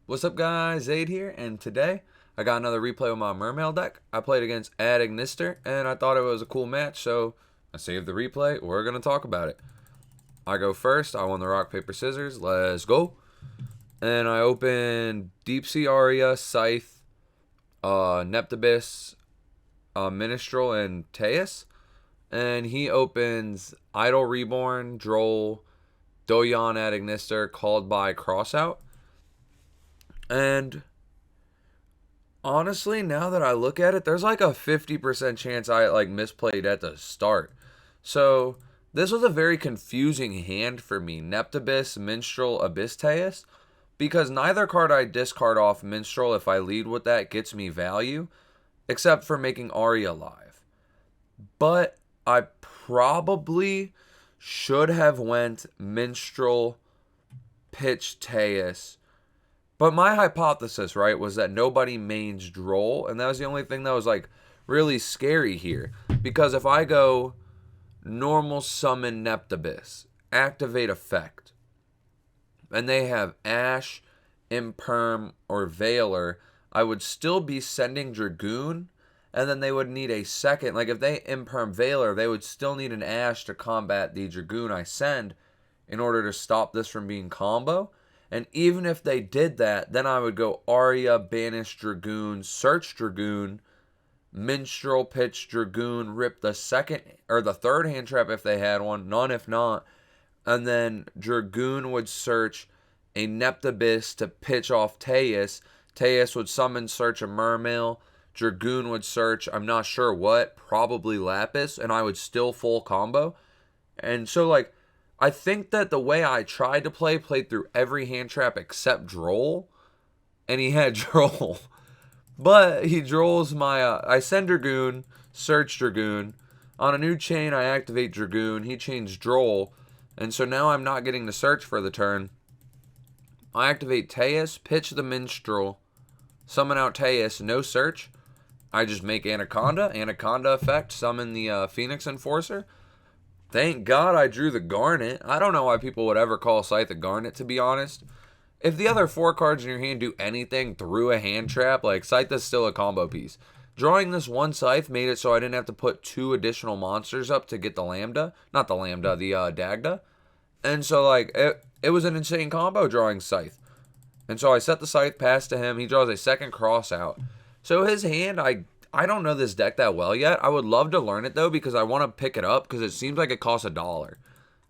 What's up, guys? Zaid here, and today I got another replay with my Mermail deck. I played against Ad Ignister, and I thought it was a cool match, so I saved the replay. We're going to talk about it. I go first. I won the rock, paper, scissors. Let's go. And I open Deep Sea Aria, Scythe, Neptibus, Minstrel, and Teus. And he opens Idol Reborn, Droll, Doyon Ad Ignister, called by Crossout. And honestly, now that I look at it, there's like a 50% chance I misplayed at the start. So this was a very confusing hand for me. Neptibus, Minstrel, Abyssteus. Because neither card I discard off Minstrel if I lead with that gets me value. Except for making Arya live. But I probably should have went Minstrel, pitch Teus. But my hypothesis, right, was that nobody mains Droll, and that was the only thing that was like really scary here. Because if I go normal summon Neptibus, activate effect, and they have Ash, Imperm, or Veiler, I would still be sending Dragoon, and then they would need a second. Like if they Imperm Veiler, they would still need an Ash to combat the Dragoon I send in order to stop this from being combo. And even if they did that, then I would go Arya, Banish Dragoon, Search Dragoon, Minstrel, Pitch Dragoon, rip the second or the third hand trap if they had one, none if not. And then Dragoon would search a Neptibus to pitch off Teus. Teus would summon, search a Mermail. Dragoon would search, I'm not sure what, probably Lapis, and I would still full combo. And so, like, I think that the way I tried to play played through every hand trap except Droll, and he had Droll. But he Drolls my, I send Dragoon, search Dragoon. On a new chain, I activate Dragoon. He chains Droll, and so now I'm not getting to search for the turn. I activate Teus, pitch the Minstrel, summon out Teus, no search. I just make Anaconda effect, summon the Phoenix Enforcer. Thank God I drew the Garnet. I don't know why people would ever call Scythe a Garnet, to be honest. If the other 4 cards in your hand do anything through a hand trap, like, Scythe is still a combo piece. Drawing this one Scythe made it so I didn't have to put 2 additional monsters up to get the Lambda. Not the Lambda, the Dagda. And so, like, it was an insane combo drawing Scythe. And so I set the Scythe pass to him. He draws a second cross out. So his hand, I don't know this deck that well yet. I would love to learn it, though, because I want to pick it up, because it seems like it costs $1.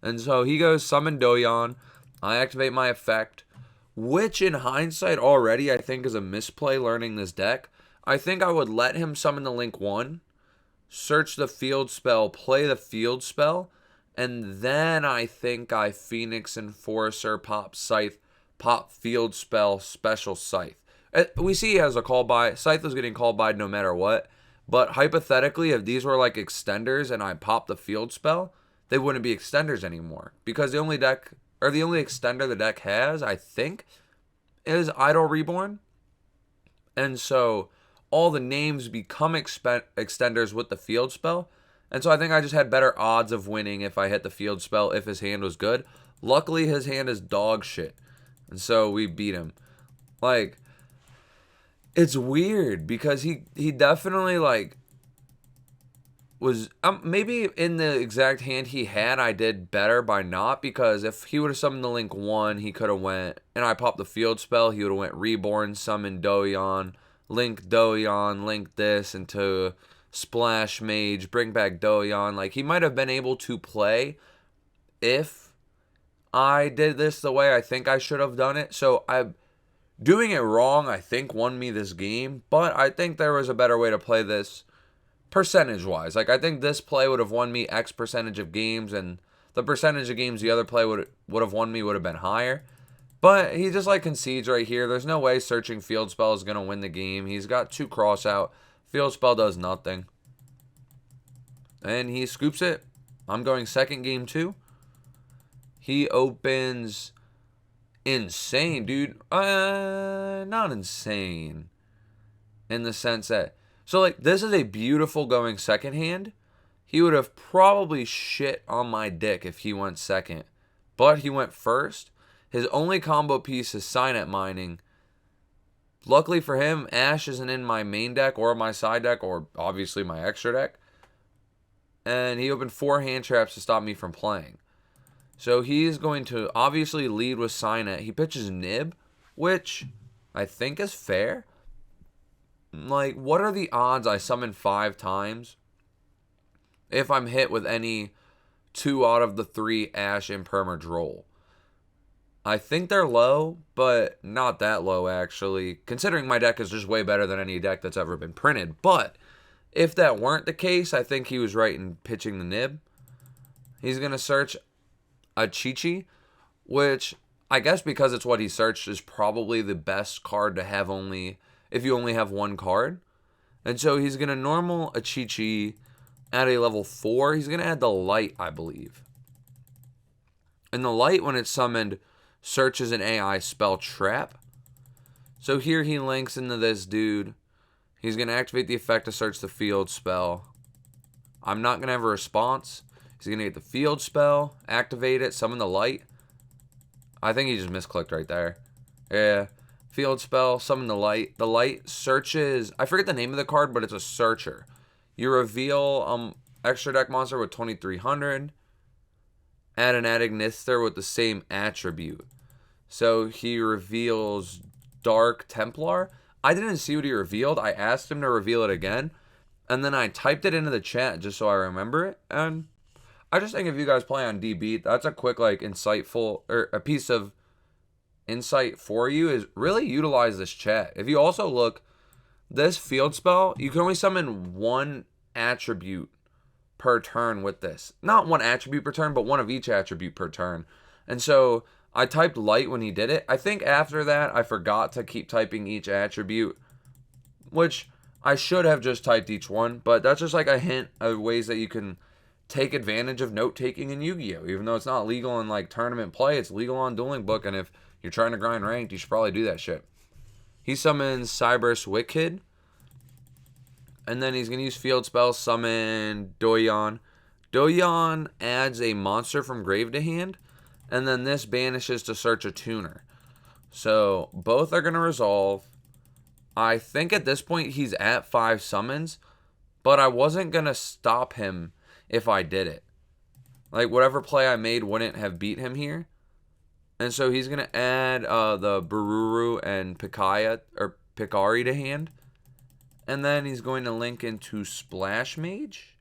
And so he goes summon Doyon. I activate my effect, which in hindsight already I think is a misplay learning this deck. I think I would let him summon the Link 1, search the field spell, play the field spell, and then I think I Phoenix Enforcer, pop Scythe, pop field spell, special Scythe. We see he has a call by. Scythe was getting called by no matter what. But hypothetically, if these were like extenders and I popped the field spell, they wouldn't be extenders anymore. Because the only deck, or the only extender the deck has, I think, is Idol Reborn. And so all the names become extenders with the field spell. And so I think I just had better odds of winning if I hit the field spell if his hand was good. Luckily, his hand is dog shit. And so we beat him. Like, it's weird because he definitely like was maybe in the exact hand he had I did better by not, because if he would have summoned the Link 1 he could have went and I popped the field spell, he would have went Reborn, summon Doyon, Link Doyon, link this into Splash Mage, bring back Doyon. Like, he might have been able to play if I did this the way I think I should have done it. So doing it wrong, I think, won me this game, but I think there was a better way to play this percentage-wise. Like, I think this play would have won me X percentage of games, and the percentage of games the other play would have won me would have been higher. But he just, like, concedes right here. There's no way searching field spell is going to win the game. He's got 2 cross out. Field spell does nothing. And he scoops it. I'm going second game 2. He opens insane, dude. Not insane in the sense that, so like, this is a beautiful going second hand. He would have probably shit on my dick if he went second, but he went first. His only combo piece is Signet Mining, Luckily for him, Ash isn't in my main deck or my side deck or obviously my extra deck. And he opened 4 hand traps to stop me from playing. So he's going to obviously lead with Signet. He pitches Nib, which I think is fair. Like, what are the odds I summon 5 times if I'm hit with any 2 out of the 3 Ash Imperma Droll? I think they're low, but not that low, actually, considering my deck is just way better than any deck that's ever been printed. But if that weren't the case, I think he was right in pitching the Nib. He's going to search a Chi-Chi, which I guess because it's what he searched is probably the best card to have only if you only have 1 card. And so he's going to normal a Chi-Chi at a level 4. He's going to add the Light, I believe. And the Light, when it's summoned, searches an AI spell trap. So here he links into this dude. He's going to activate the effect to search the field spell. I'm not going to have a response. He's going to get the field spell, activate it, summon the Light. I think he just misclicked right there. Yeah. Field spell, summon the Light. The Light searches, I forget the name of the card, but it's a searcher. You reveal extra deck monster with 2300. Add an Adignister with the same attribute. So he reveals Dark Templar. I didn't see what he revealed. I asked him to reveal it again. And then I typed it into the chat just so I remember it. And I just think if you guys play on DB, that's a quick, like, insightful, or a piece of insight for you, is really utilize this chat. If you also look, this field spell, you can only summon 1 attribute per turn with this. Not 1 attribute per turn, but 1 of each attribute per turn. And so I typed Light when he did it. I think after that, I forgot to keep typing each attribute, which I should have just typed each one, but that's just like a hint of ways that you can take advantage of note-taking in Yu-Gi-Oh! Even though it's not legal in, like, tournament play, it's legal on Dueling Book, and if you're trying to grind ranked, you should probably do that shit. He summons Cyberse Wicked, and then he's going to use field spells, summon Doyon. Doyon adds a monster from grave to hand, and then this banishes to search a tuner. So both are going to resolve. I think at this point he's at 5 summons, but I wasn't going to stop him if I did it. Like, whatever play I made wouldn't have beat him here. And so he's going to add the Bururu and Picari to hand. And then he's going to link into Splash Mage.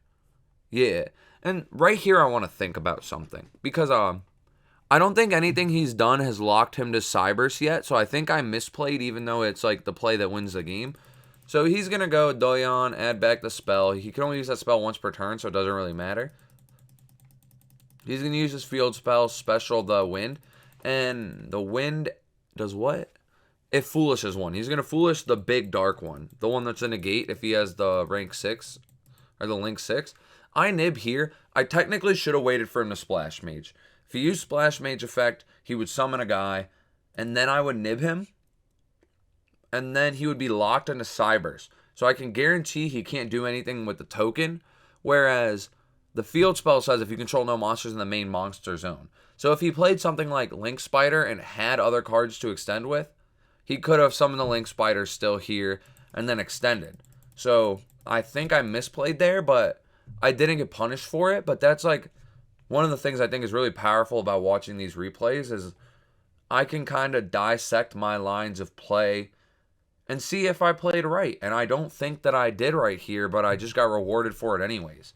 Yeah. And right here I want to think about something. Because I don't think anything he's done has locked him to Cyberse yet. So I think I misplayed, even though it's like the play that wins the game. So he's going to go Doyon, add back the spell. He can only use that spell once per turn, so it doesn't really matter. He's going to use his field spell, special the Wind. And the Wind does what? It foolishes one. He's going to foolish the big dark one. The one that's in a gate if he has the rank 6. Or the link 6. I nib here. I technically should have waited for him to Splash Mage. If he used Splash Mage effect, he would summon a guy. And then I would nib him. And then he would be locked into Cyberse. So I can guarantee he can't do anything with the token. Whereas the field spell says if you control no monsters in the main monster zone. So if he played something like Link Spider and had other cards to extend with, he could have summoned the Link Spider still here and then extended. So I think I misplayed there, but I didn't get punished for it. But that's like one of the things I think is really powerful about watching these replays is I can kind of dissect my lines of play and see if I played right. And I don't think that I did right here, but I just got rewarded for it anyways.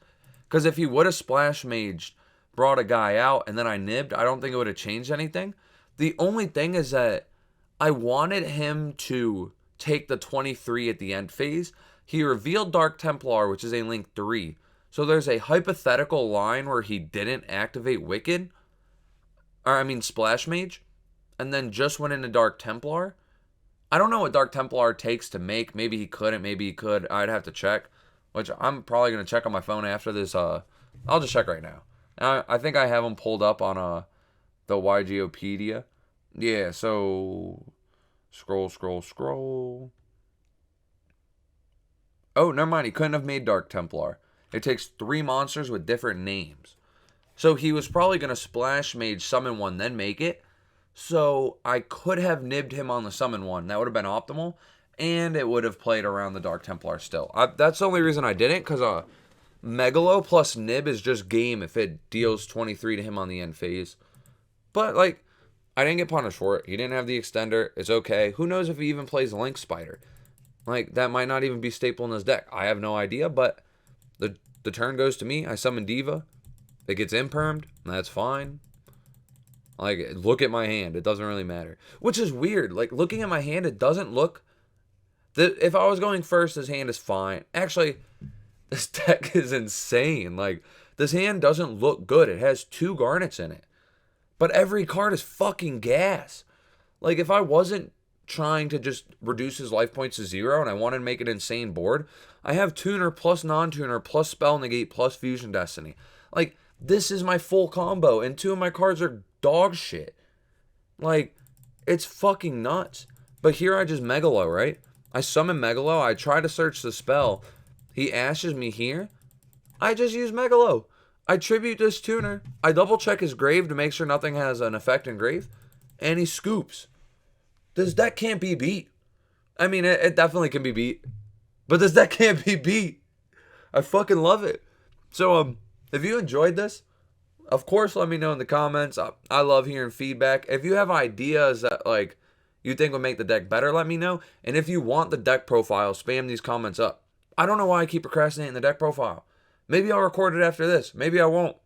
Because if he would have Splash Maged, brought a guy out, and then I nibbed, I don't think it would have changed anything. The only thing is that I wanted him to take the 23 at the end phase. He revealed Dark Templar, which is a link 3. So there's a hypothetical line where he didn't activate Wicked, Splash Mage, and then just went into Dark Templar. I don't know what Dark Templar takes to make. Maybe he couldn't, maybe he could. I'd have to check, which I'm probably going to check on my phone after this. I'll just check right now. I think I have them pulled up on the YGOpedia. Yeah, so scroll. Oh, never mind. He couldn't have made Dark Templar. It takes 3 monsters with different names. So he was probably going to Splash Mage, summon one, then make it. So I could have nibbed him on the summon one. That would have been optimal. and it would have played around the Dark Templar still. That's the only reason I didn't, because Megalo plus Nib is just game if it deals 23 to him on the end phase. But, like, I didn't get punished for it. He didn't have the extender. It's okay. Who knows if he even plays Link Spider? Like, that might not even be staple in his deck. I have no idea, but the turn goes to me. I summon Diva. It gets impermed. That's fine. Like, look at my hand. It doesn't really matter. Which is weird. Like, looking at my hand, it doesn't look... If I was going first, this hand is fine. Actually, this deck is insane. Like, this hand doesn't look good. It has 2 Garnets in it. But every card is fucking gas. Like, if I wasn't trying to just reduce his life points to 0 and I wanted to make an insane board, I have Tuner plus non-tuner plus Spell Negate plus Fusion Destiny. Like, this is my full combo, and 2 of my cards are dog shit. Like, it's fucking nuts. But here I just Megalo, right? I summon Megalo, I try to search the spell. He ashes me here. I just use Megalo. I tribute this tuner. I double check his grave to make sure nothing has an effect in grave. And he scoops. This deck can't be beat. I mean, it definitely can be beat. But this deck can't be beat. I fucking love it. So, if you enjoyed this, of course, let me know in the comments. I love hearing feedback. If you have ideas that, like, you think would make the deck better, let me know. And if you want the deck profile, spam these comments up. I don't know why I keep procrastinating the deck profile. Maybe I'll record it after this. Maybe I won't.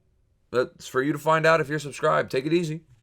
That's for you to find out if you're subscribed. Take it easy.